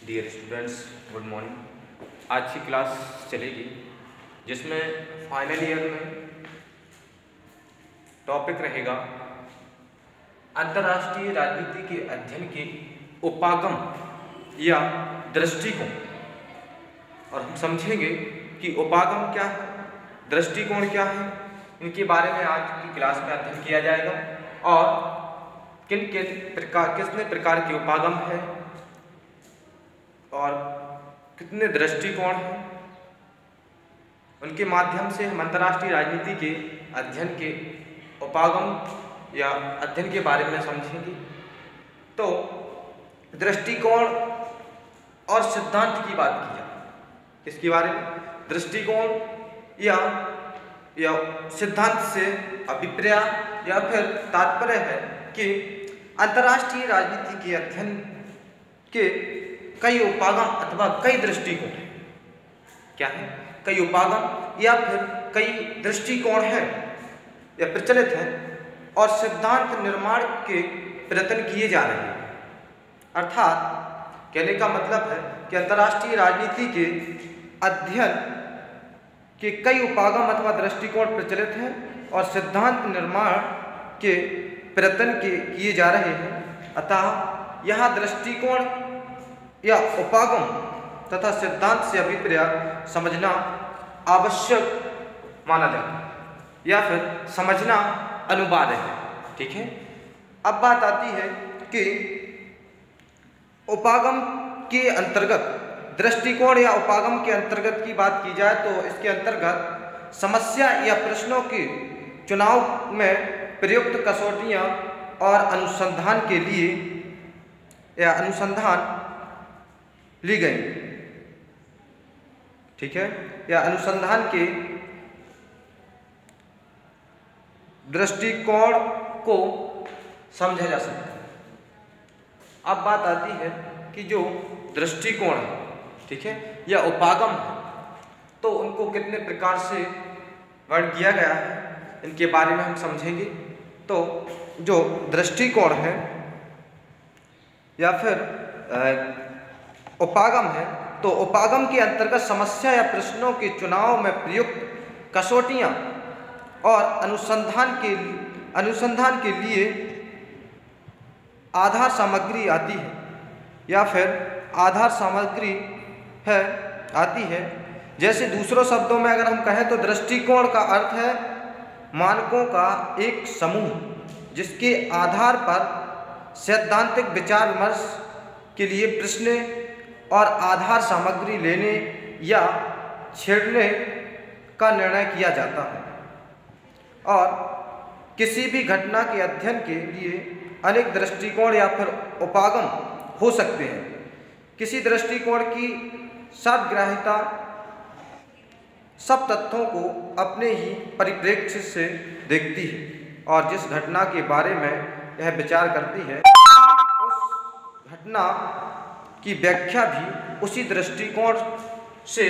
Dear students, good morning. आज की class चलेगी जिसमें फाइनल ईयर में टॉपिक रहेगा अंतर्राष्ट्रीय राजनीति के अध्ययन के उपागम या दृष्टिकोण। और हम समझेंगे कि उपागम क्या है, दृष्टिकोण क्या है, इनके बारे में आज की क्लास में अध्ययन किया जाएगा और कितने प्रकार के उपागम है और कितने दृष्टिकोण हैं, उनके माध्यम से हम अंतर्राष्ट्रीय राजनीति के अध्ययन के उपागम या अध्ययन के बारे में समझेंगे। तो दृष्टिकोण और सिद्धांत की बात की जाए, किसके बारे में? दृष्टिकोण या सिद्धांत से अभिप्राय या फिर तात्पर्य है कि अंतर्राष्ट्रीय राजनीति के अध्ययन के कई उपागम अथवा कई दृष्टिकोण हैं। क्या है? कई उपागम या फिर कई दृष्टिकोण हैं या प्रचलित हैं और सिद्धांत निर्माण के प्रयत्न किए जा रहे हैं। अर्थात कहने का मतलब है कि अंतर्राष्ट्रीय राजनीति के अध्ययन के कई उपागम अथवा दृष्टिकोण प्रचलित हैं और सिद्धांत निर्माण के प्रयत्न किए जा रहे हैं। अतः यहाँ दृष्टिकोण या उपागम तथा सिद्धांत से अभिप्राय समझना आवश्यक माना जाता है या फिर समझना अनिवार्य है। ठीक है, अब बात आती है कि उपागम के अंतर्गत, दृष्टिकोण या उपागम के अंतर्गत की बात की जाए तो इसके अंतर्गत समस्या या प्रश्नों के चुनाव में प्रयुक्त कसौटियाँ और अनुसंधान के लिए या अनुसंधान ली गई। ठीक है, या अनुसंधान के दृष्टिकोण को समझा जा सकता है। अब बात आती है कि जो दृष्टिकोण है, ठीक है, या उपागम है, तो उनको कितने प्रकार से वर्ण किया गया है, इनके बारे में हम समझेंगे। तो जो दृष्टिकोण है या फिर उपागम है, तो उपागम के अंतर्गत समस्या या प्रश्नों के चुनाव में प्रयुक्त कसौटियाँ और अनुसंधान के लिए आधार सामग्री आती है या फिर आधार सामग्री है आती है। जैसे दूसरों शब्दों में अगर हम कहें तो दृष्टिकोण का अर्थ है मानकों का एक समूह जिसके आधार पर सैद्धांतिक विचार विमर्श के लिए प्रश्न और आधार सामग्री लेने या छेड़ने का निर्णय किया जाता है। और किसी भी घटना के अध्ययन के लिए अनेक दृष्टिकोण या फिर उपागम हो सकते हैं। किसी दृष्टिकोण की सर्वग्राह्यता सब तथ्यों को अपने ही परिप्रेक्ष्य से देखती है और जिस घटना के बारे में यह विचार करती है उस घटना की व्याख्या भी उसी दृष्टिकोण से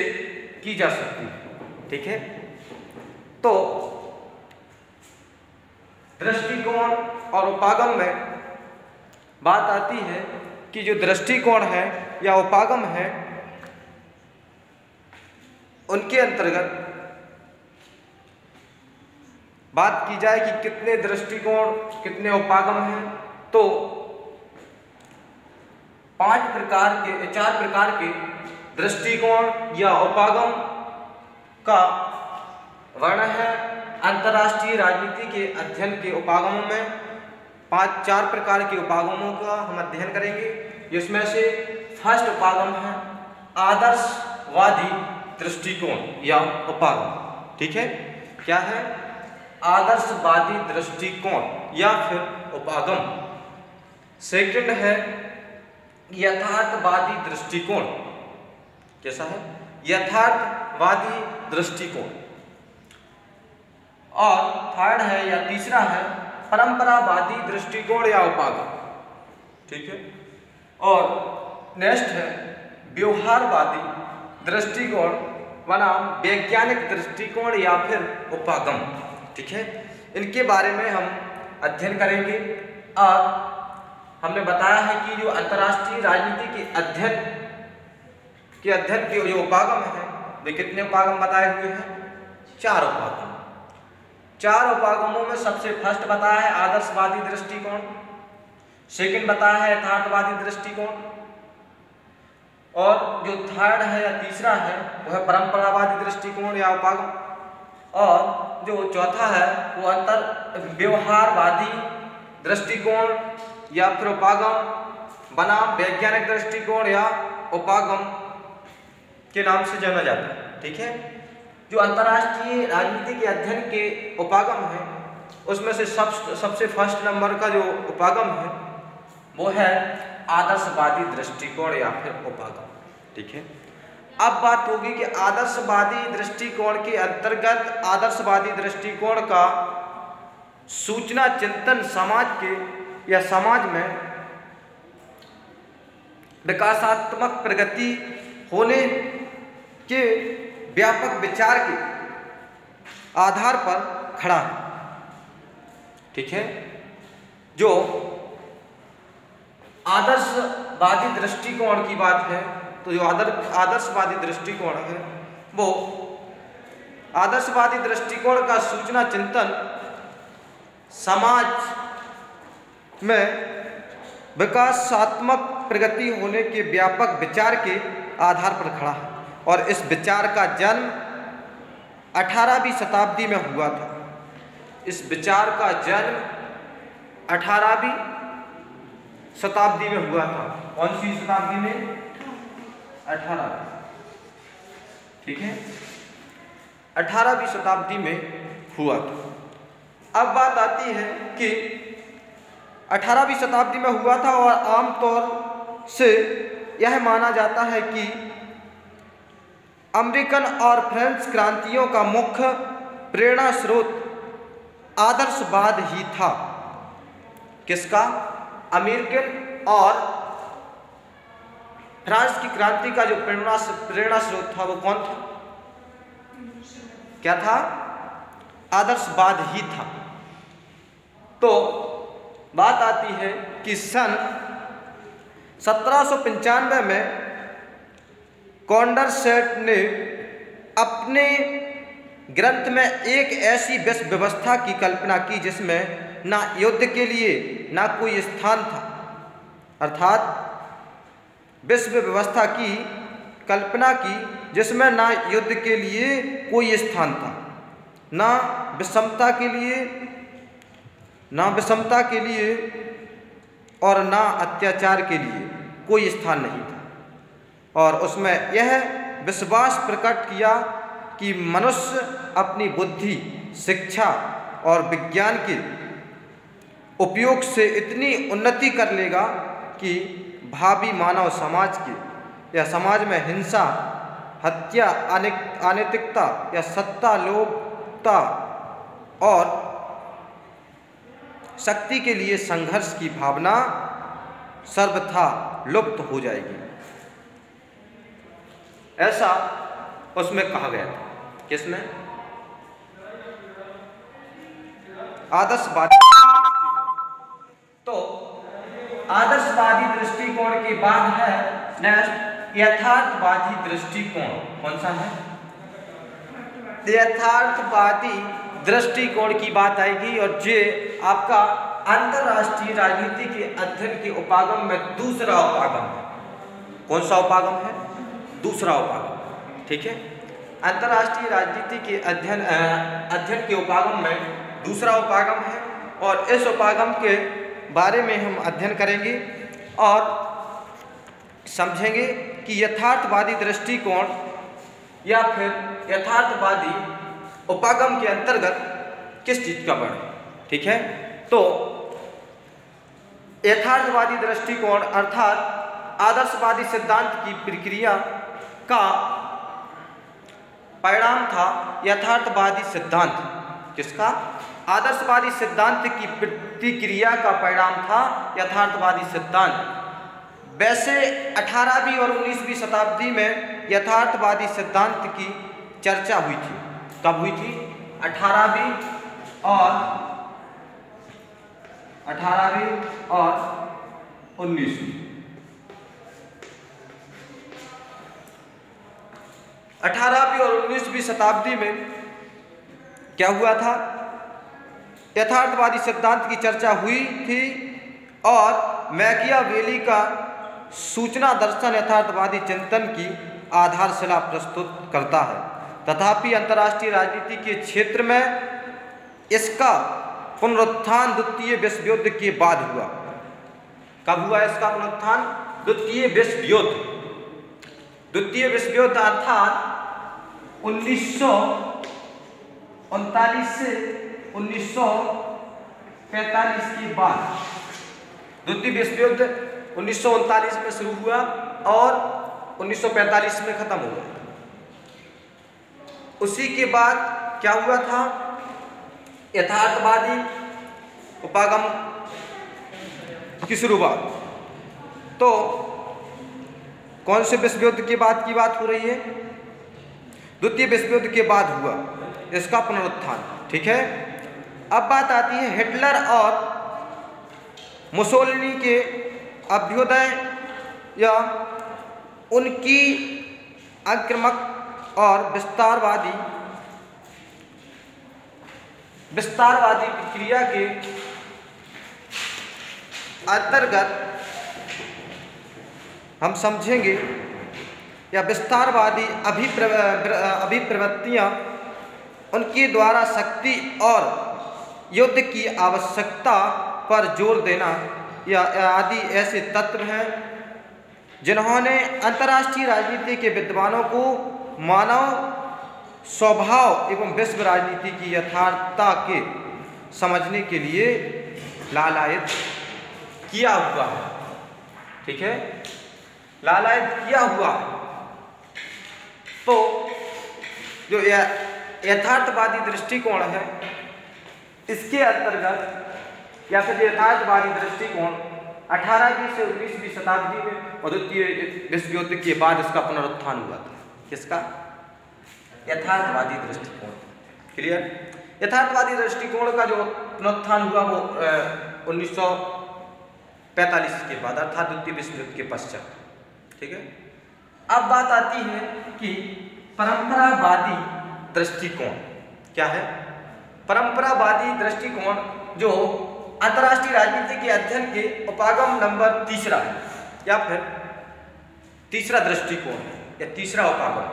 की जा सकती है। ठीक है, तो दृष्टिकोण और उपागम में बात आती है कि जो दृष्टिकोण है या उपागम है उनके अंतर्गत बात की जाए कि कितने दृष्टिकोण कितने उपागम हैं, तो 4 प्रकार के दृष्टिकोण या उपागम का वर्णन है। अंतर्राष्ट्रीय राजनीति के अध्ययन के उपागमों में 4 प्रकार के उपागमों का हम अध्ययन करेंगे। जिसमें से फर्स्ट उपागम है आदर्शवादी दृष्टिकोण या उपागम। ठीक है, क्या है? आदर्शवादी दृष्टिकोण या फिर उपागम। सेकंड है यथार्थवादी दृष्टिकोण। कैसा है? यथार्थवादी दृष्टिकोण। और थर्ड है या तीसरा है परंपरावादी दृष्टिकोण या उपागम। ठीक है, और नेक्स्ट है व्यवहारवादी दृष्टिकोण बनाम वैज्ञानिक दृष्टिकोण या फिर उपागम। ठीक है, इनके बारे में हम अध्ययन करेंगे। और हमने बताया है कि जो अंतर्राष्ट्रीय राजनीति के अध्ययन के अध्ययन के जो उपागम है वे कितने उपागम बताए हुए हैं? 4 उपागम। 4 उपागमों में सबसे फर्स्ट बताया है आदर्शवादी दृष्टिकोण, सेकंड बताया है यथार्थवादी दृष्टिकोण, और जो थर्ड है या तीसरा है वो है परंपरावादी दृष्टिकोण या उपागम, और जो चौथा है वो अंतर व्यवहारवादी दृष्टिकोण या फिर उपागम बनाम वैज्ञानिक दृष्टिकोण या उपागम के नाम से जाना जाता है। ठीक है, जो अंतर्राष्ट्रीय राजनीति के अध्ययन के उपागम है उसमें से सबसे फर्स्ट नंबर का जो उपागम है वो है आदर्शवादी दृष्टिकोण या फिर उपागम। ठीक है, अब बात होगी कि आदर्शवादी दृष्टिकोण के अंतर्गत आदर्शवादी दृष्टिकोण का सूचना चिंतन समाज के या समाज में विकासात्मक प्रगति होने के व्यापक विचार के आधार पर खड़ा है। ठीक है, जो आदर्शवादी दृष्टिकोण की बात है तो जो आदर्शवादी दृष्टिकोण है वो आदर्शवादी दृष्टिकोण का सूचना चिंतन समाज में विकासात्मक प्रगति होने के व्यापक विचार के आधार पर खड़ा है, और इस विचार का जन्म 18वीं शताब्दी में हुआ था। इस विचार का जन्म 18वीं शताब्दी में हुआ था। कौन सी शताब्दी में? 18वीं। ठीक है, 18वीं शताब्दी में हुआ था। अब बात आती है कि 18वीं शताब्दी में हुआ था और आमतौर से यह माना जाता है कि अमेरिकन और फ्रेंच क्रांतियों का मुख्य प्रेरणा स्रोत आदर्शवाद ही था। किसका? अमेरिकन और फ्रांस की क्रांति का जो प्रेरणा स्रोत था वो कौन था? क्या था? आदर्शवाद ही था। तो बात आती है कि सन 1795 में कॉन्डरसेट ने अपने ग्रंथ में एक ऐसी विश्व व्यवस्था की कल्पना की जिसमें ना युद्ध के लिए ना कोई स्थान था। अर्थात विश्व व्यवस्था की कल्पना की जिसमें ना युद्ध के लिए कोई स्थान था, ना विषमता के लिए और ना अत्याचार के लिए कोई स्थान नहीं था। और उसमें यह विश्वास प्रकट किया कि मनुष्य अपनी बुद्धि, शिक्षा और विज्ञान के उपयोग से इतनी उन्नति कर लेगा कि भावी मानव समाज के या समाज में हिंसा, हत्या, अनैतिकता या सत्ता, लोभता और शक्ति के लिए संघर्ष की भावना सर्वथा लुप्त हो जाएगी, ऐसा उसमें कहा गया था। किसमें? आदर्शवादी। तो आदर्शवादी दृष्टिकोण के बाद है नेक्स्ट यथार्थवादी दृष्टिकोण। कौन सा है? यथार्थवादी दृष्टिकोण की बात आएगी और ये आपका अंतरराष्ट्रीय राजनीति के अध्ययन के उपागम में दूसरा उपागम है। कौन सा उपागम है? दूसरा उपागम। ठीक है, अंतरराष्ट्रीय राजनीति के अध्ययन के उपागम में दूसरा उपागम है और इस उपागम के बारे में हम अध्ययन करेंगे और समझेंगे कि यथार्थवादी दृष्टिकोण या फिर यथार्थवादी उपागम के अंतर्गत किस चीज का बढ़े। ठीक है, तो यथार्थवादी दृष्टिकोण अर्थात आदर्शवादी सिद्धांत की प्रक्रिया का परिणाम था यथार्थवादी सिद्धांत। किसका? आदर्शवादी सिद्धांत की प्रतिक्रिया का परिणाम था यथार्थवादी सिद्धांत। वैसे 18वीं और 19वीं शताब्दी में यथार्थवादी सिद्धांत की चर्चा हुई थी। कब हुई थी? 18वीं और 19वीं। 18वीं और 19वीं शताब्दी में क्या हुआ था, यथार्थवादी सिद्धांत की चर्चा हुई थी और मैकियावेली का सूचना दर्शन यथार्थवादी चिंतन की आधारशिला प्रस्तुत करता है। तथापि अंतर्राष्ट्रीय राजनीति के क्षेत्र में इसका पुनरुत्थान द्वितीय विश्व युद्ध के बाद हुआ। कब हुआ इसका पुनरुत्थान? द्वितीय विश्व युद्ध। द्वितीय विश्व युद्ध अर्थात 1939 से 1945 के बाद। द्वितीय विश्व युद्ध 1939 में शुरू हुआ और 1945 में खत्म हो गया। उसी के बाद क्या हुआ था, यथार्थवादी उपागम की शुरुआत। तो कौन से विश्व युद्ध के बाद की बात हो रही है? द्वितीय विश्व युद्ध के बाद हुआ इसका पुनरुत्थान। ठीक है, अब बात आती है हिटलर और मुसोलिनी के अभ्युदय या उनकी आक्रामक और विस्तारवादी प्रक्रिया के अंतर्गत हम समझेंगे या विस्तारवादी अभिप्रवृत्तियां उनके द्वारा शक्ति और युद्ध की आवश्यकता पर जोर देना या आदि ऐसे तत्व हैं जिन्होंने अंतर्राष्ट्रीय राजनीति के विद्वानों को मानव स्वभाव एवं विश्व राजनीति की यथार्थता के समझने के लिए लालायित किया हुआ है। ठीक है, लालायित किया हुआ है। तो जो यथार्थवादी दृष्टिकोण है, इसके अंतर्गत या फिर यथार्थवादी दृष्टिकोण 18वीं से 19वीं शताब्दी में और द्वितीय विश्व युद्ध के बाद इसका पुनरुत्थान हुआ था। किसका? यथार्थवादी दृष्टिकोण। क्लियर? यथार्थवादी दृष्टिकोण का जो पुनरुत्थान हुआ वो 1945 के बाद अर्थात द्वितीय विश्व युद्ध के पश्चात। ठीक है, अब बात आती है कि परंपरावादी दृष्टिकोण क्या है। परंपरावादी दृष्टिकोण जो अंतर्राष्ट्रीय राजनीति के अध्ययन के उपागम नंबर तीसरा है या फिर तीसरा दृष्टिकोण है या तीसरा उपागम।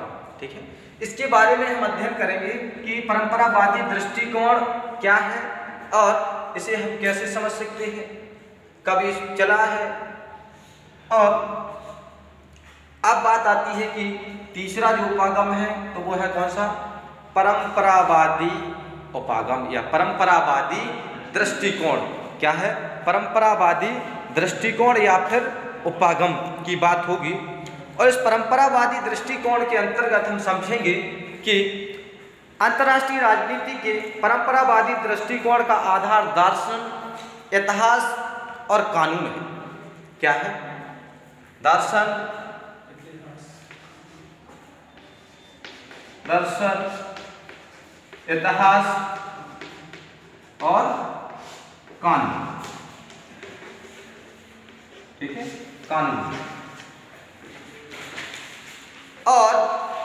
ठीक है, इसके बारे में हम अध्ययन करेंगे कि परंपरावादी दृष्टिकोण क्या है और इसे हम कैसे समझ सकते हैं, कब ये चला है। और अब बात आती है कि तीसरा जो उपागम है तो वो है कौन सा? परंपरावादी उपागम या परंपरावादी दृष्टिकोण। क्या है? परंपरावादी दृष्टिकोण या फिर उपागम की बात होगी। और इस परंपरावादी दृष्टिकोण के अंतर्गत हम समझेंगे कि अंतर्राष्ट्रीय राजनीति के परंपरावादी दृष्टिकोण का आधार दर्शन, इतिहास और कानून है। क्या है? दर्शन, इतिहास और कानून। ठीक है, कानून। और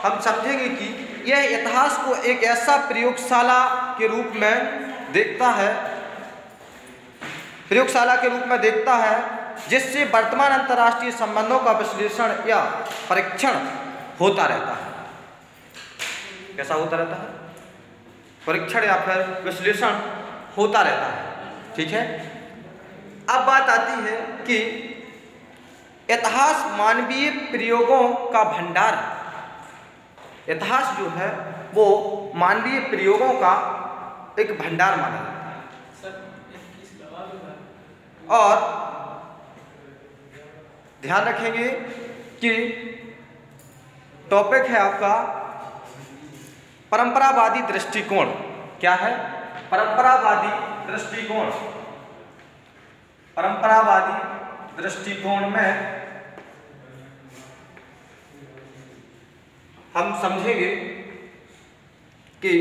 हम समझेंगे कि यह इतिहास को एक ऐसा प्रयोगशाला के रूप में देखता है, जिससे वर्तमान अंतर्राष्ट्रीय संबंधों का विश्लेषण या परीक्षण होता रहता है। कैसा होता रहता है? परीक्षण या फिर विश्लेषण होता रहता है। ठीक है, अब बात आती है कि इतिहास मानवीय प्रयोगों का भंडार है। इतिहास जो है वो मानवीय प्रयोगों का एक भंडार माना जाता है। और ध्यान रखेंगे कि टॉपिक है आपका परंपरावादी दृष्टिकोण। क्या है? परंपरावादी दृष्टिकोण। परंपरावादी दृष्टिकोण में हम समझेंगे कि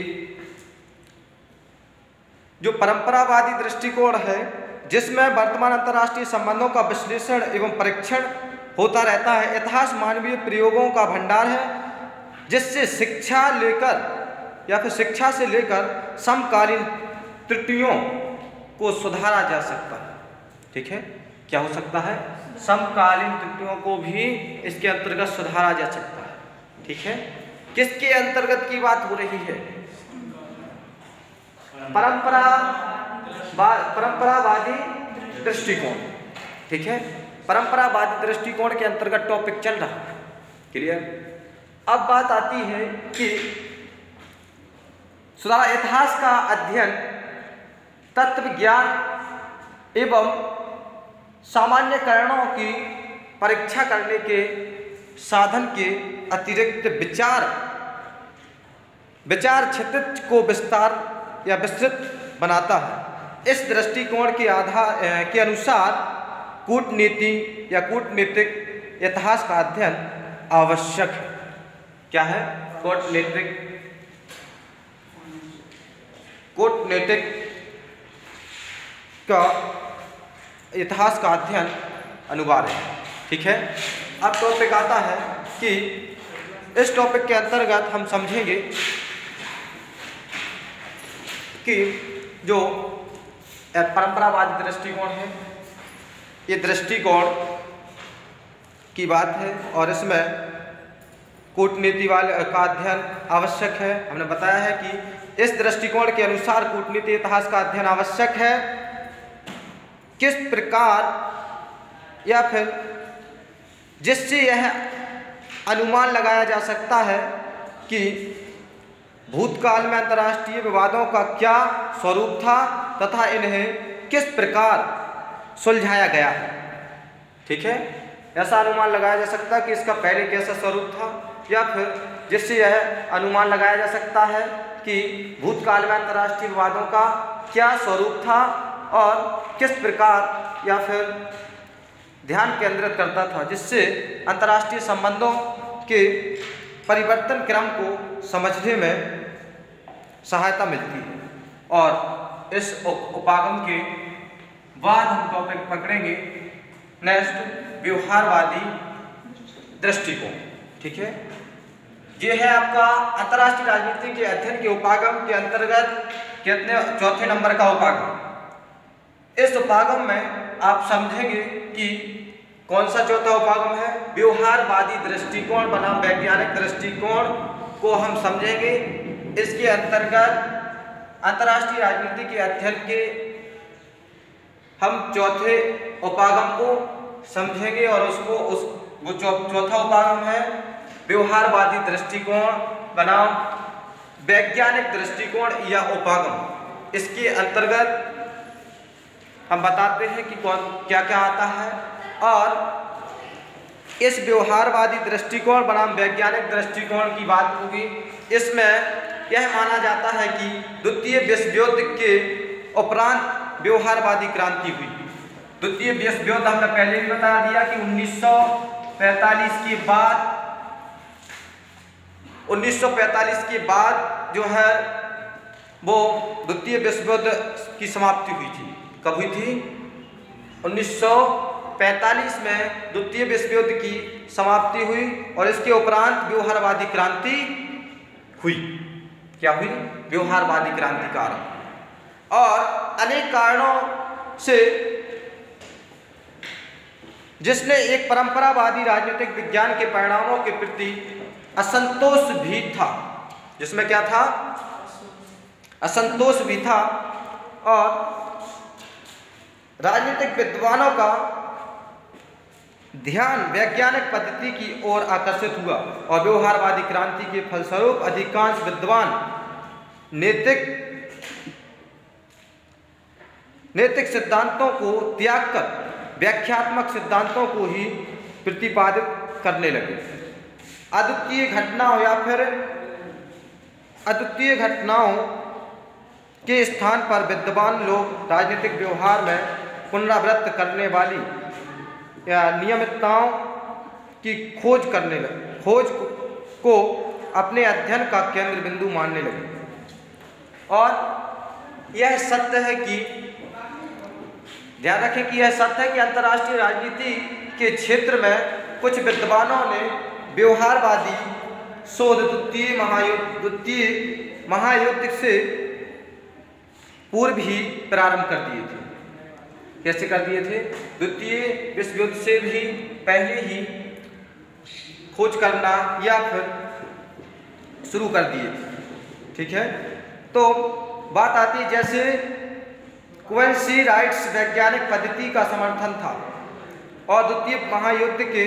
जो परंपरावादी दृष्टिकोण है जिसमें वर्तमान अंतर्राष्ट्रीय संबंधों का विश्लेषण एवं परीक्षण होता रहता है। इतिहास मानवीय प्रयोगों का भंडार है जिससे शिक्षा से लेकर समकालीन त्रुटियों को सुधारा जा सकता है। ठीक है, क्या हो सकता है? समकालीन त्रुटियों को भी इसके अंतर्गत सुधारा जा सकता है। ठीक है, किसके अंतर्गत की बात हो रही है? परंपरावादी दृष्टिकोण। ठीक है, परंपरावादी दृष्टिकोण के अंतर्गत टॉपिक चल रहा है। क्लियर? अब बात आती है कि इतिहास का अध्ययन तत्व ज्ञान एवं सामान्यकरणों की परीक्षा करने के साधन के अतिरिक्त विचार क्षेत्र को विस्तृत बनाता है। इस दृष्टिकोण के अनुसार कूटनीतिक इतिहास का अध्ययन आवश्यक है। क्या है? कूटनीतिक का इतिहास का अध्ययन अनिवार्य है। ठीक है, अब टॉपिक आता है कि इस टॉपिक के अंतर्गत हम समझेंगे कि जो परंपरावादी दृष्टिकोण है, ये दृष्टिकोण की बात है और इसमें कूटनीति का अध्ययन आवश्यक है। हमने बताया है कि इस दृष्टिकोण के अनुसार कूटनीति इतिहास का अध्ययन आवश्यक है। किस प्रकार या फिर जिससे यह अनुमान लगाया जा सकता है कि भूतकाल में अंतर्राष्ट्रीय विवादों का क्या स्वरूप था तथा इन्हें किस प्रकार सुलझाया गया है। ठीक है, ऐसा अनुमान लगाया जा सकता है कि इसका पहले कैसा स्वरूप था, या फिर जिससे यह अनुमान लगाया जा सकता है कि भूतकाल में अंतर्राष्ट्रीय विवादों का क्या स्वरूप था और किस प्रकार या फिर ध्यान केंद्रित करता था, जिससे अंतर्राष्ट्रीय संबंधों के परिवर्तन क्रम को समझने में सहायता मिलती है। और इस उपागम के बाद हम टॉपिक पकड़ेंगे नेक्स्ट, व्यवहारवादी दृष्टिकोण। ठीक है, ये है आपका अंतर्राष्ट्रीय राजनीति के अध्ययन के उपागम के अंतर्गत चौथे नंबर का उपागम। इस उपागम में आप समझेंगे कि कौन सा चौथा उपागम है? व्यवहारवादी दृष्टिकोण बनाम वैज्ञानिक दृष्टिकोण को हम समझेंगे। इसके अंतर्गत अंतर्राष्ट्रीय राजनीति के अध्ययन के हम चौथे उपागम को समझेंगे और वो चौथा उपागम है व्यवहारवादी दृष्टिकोण बनाम वैज्ञानिक दृष्टिकोण या उपागम। इसके अंतर्गत हम बताते हैं कि क्या क्या आता है। और इस व्यवहारवादी दृष्टिकोण बनाम वैज्ञानिक दृष्टिकोण की बात होगी। इसमें यह माना जाता है कि द्वितीय विश्व युद्ध के उपरांत व्यवहारवादी क्रांति हुई। द्वितीय विश्व युद्ध हमने पहले भी बता दिया कि 1945 के बाद जो है वो द्वितीय विश्व युद्ध की समाप्ति हुई थी। कब हुई थी? 1945 में द्वितीय विश्व युद्ध की समाप्ति हुई और इसके उपरांत व्यवहारवादी क्रांति हुई। क्या हुई? व्यवहारवादी क्रांति का आरंभ। और अनेक कारणों से जिसने एक परंपरावादी राजनीतिक विज्ञान के परिणामों के प्रति असंतोष भी था, जिसमें क्या था? असंतोष भी था। और राजनीतिक विद्वानों का ध्यान वैज्ञानिक पद्धति की ओर आकर्षित हुआ और व्यवहारवादी क्रांति के फलस्वरूप अधिकांश विद्वान नैतिक सिद्धांतों को त्याग कर व्याख्यात्मक सिद्धांतों को ही प्रतिपादित करने लगे। अद्वितीय घटनाओं के स्थान पर विद्वान लोग राजनीतिक व्यवहार में पुनरावृत्त करने वाली या नियमितताओं की खोज को अपने अध्ययन का केंद्र बिंदु मानने लगे। और यह सत्य है कि ध्यान रखें कि यह सत्य है कि अंतर्राष्ट्रीय राजनीति के क्षेत्र में कुछ विद्वानों ने व्यवहारवादी शोध द्वितीय महायुद्ध से पूर्व ही प्रारंभ कर दिए थे। कैसे कर दिए थे? द्वितीय विश्व युद्ध से भी पहले ही खोज करना या फिर शुरू कर दिए थे। ठीक है, तो बात आती है जैसे क्वेंसी राइट्स वैज्ञानिक पद्धति का समर्थन था और द्वितीय महायुद्ध के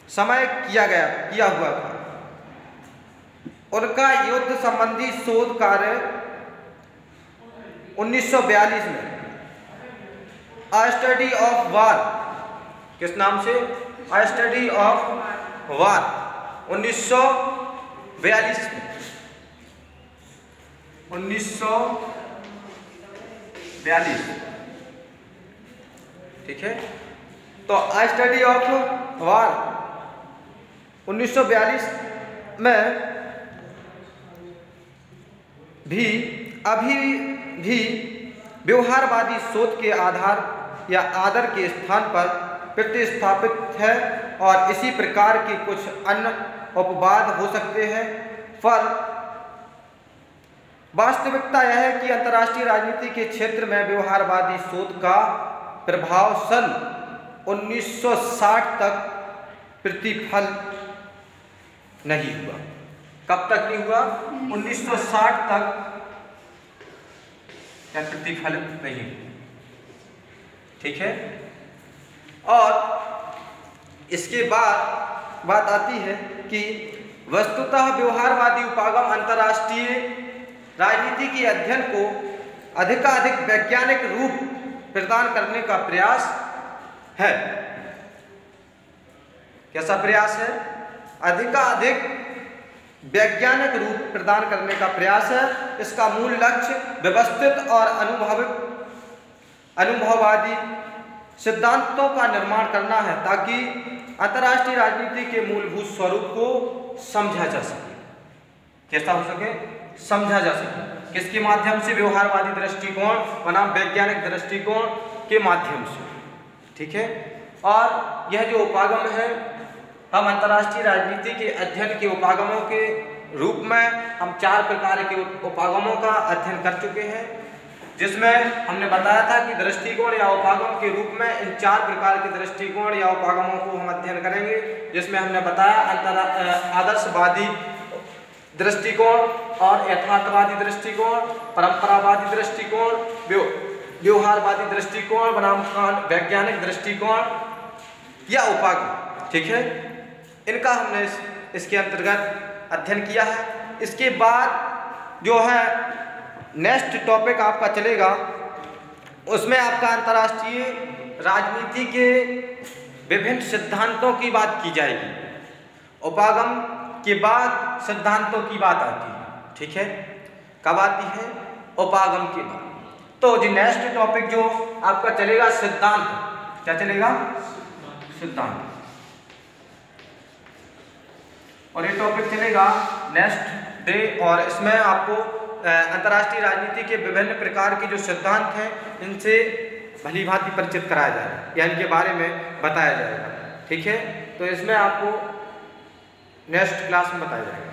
समय किया हुआ था। उनका युद्ध संबंधी शोध कार्य 1942 में अ स्टडी ऑफ वार, किस नाम से? अ स्टडी ऑफ वार 1942 में 1942। ठीक है, तो अ स्टडी ऑफ वार 1942 में भी अभी भी व्यवहारवादी सोच के आधार या आदर के स्थान पर प्रतिस्थापित है और इसी प्रकार के कुछ अन्य उपवाद हो सकते हैं, पर वास्तविकता यह है कि अंतर्राष्ट्रीय राजनीति के क्षेत्र में व्यवहारवादी सोच का प्रभाव सन 1960 तक प्रतिफल नहीं हुआ। कब तक नहीं हुआ? 1960 तक प्रतिफल नहीं हुआ। ठीक है, और इसके बाद बात आती है कि वस्तुतः व्यवहारवादी उपागम अंतर्राष्ट्रीय राजनीति के अध्ययन को अधिकाधिक वैज्ञानिक रूप प्रदान करने का प्रयास है। कैसा प्रयास है? अधिकाधिक वैज्ञानिक रूप प्रदान करने का प्रयास है। इसका मूल लक्ष्य व्यवस्थित और अनुभववादी सिद्धांतों का निर्माण करना है ताकि अंतर्राष्ट्रीय राजनीति के मूलभूत स्वरूप को समझा जा सके। कैसा हो सके? समझा जा सके। किसके माध्यम से? व्यवहारवादी दृष्टिकोण बनाम वैज्ञानिक दृष्टिकोण के माध्यम से। ठीक है, और यह जो उपागम है, हम अंतर्राष्ट्रीय राजनीति के अध्ययन के उपागमों के रूप में हम 4 प्रकार के उपागमों का अध्ययन कर चुके हैं, जिसमें हमने बताया था कि दृष्टिकोण या उपागम के रूप में इन 4 प्रकार के दृष्टिकोण या उपागमों को हम अध्ययन करेंगे, जिसमें हमने बताया आदर्शवादी दृष्टिकोण और यथार्थवादी दृष्टिकोण, परंपरावादी दृष्टिकोण, व्यवहारवादी दृष्टिकोण बनाम वैज्ञानिक दृष्टिकोण या उपागम। ठीक है, इनका हमने इसके अंतर्गत अध्ययन किया है। इसके बाद जो है नेक्स्ट टॉपिक आपका चलेगा, उसमें आपका अंतर्राष्ट्रीय राजनीति के विभिन्न सिद्धांतों की बात की जाएगी। उपागम के बाद सिद्धांतों की बात आती है। ठीक है, कब आती है? उपागम के बाद। तो जी नेक्स्ट टॉपिक जो आपका चलेगा सिद्धांत। क्या चलेगा? सिद्धांत। और ये टॉपिक चलेगा नेक्स्ट डे, और इसमें आपको अंतर्राष्ट्रीय राजनीति के विभिन्न प्रकार के जो सिद्धांत हैं इनसे भली भांति परिचित कराया जाएगा या इनके बारे में बताया जाएगा। ठीक है, तो इसमें आपको नेक्स्ट क्लास में बताया जाएगा।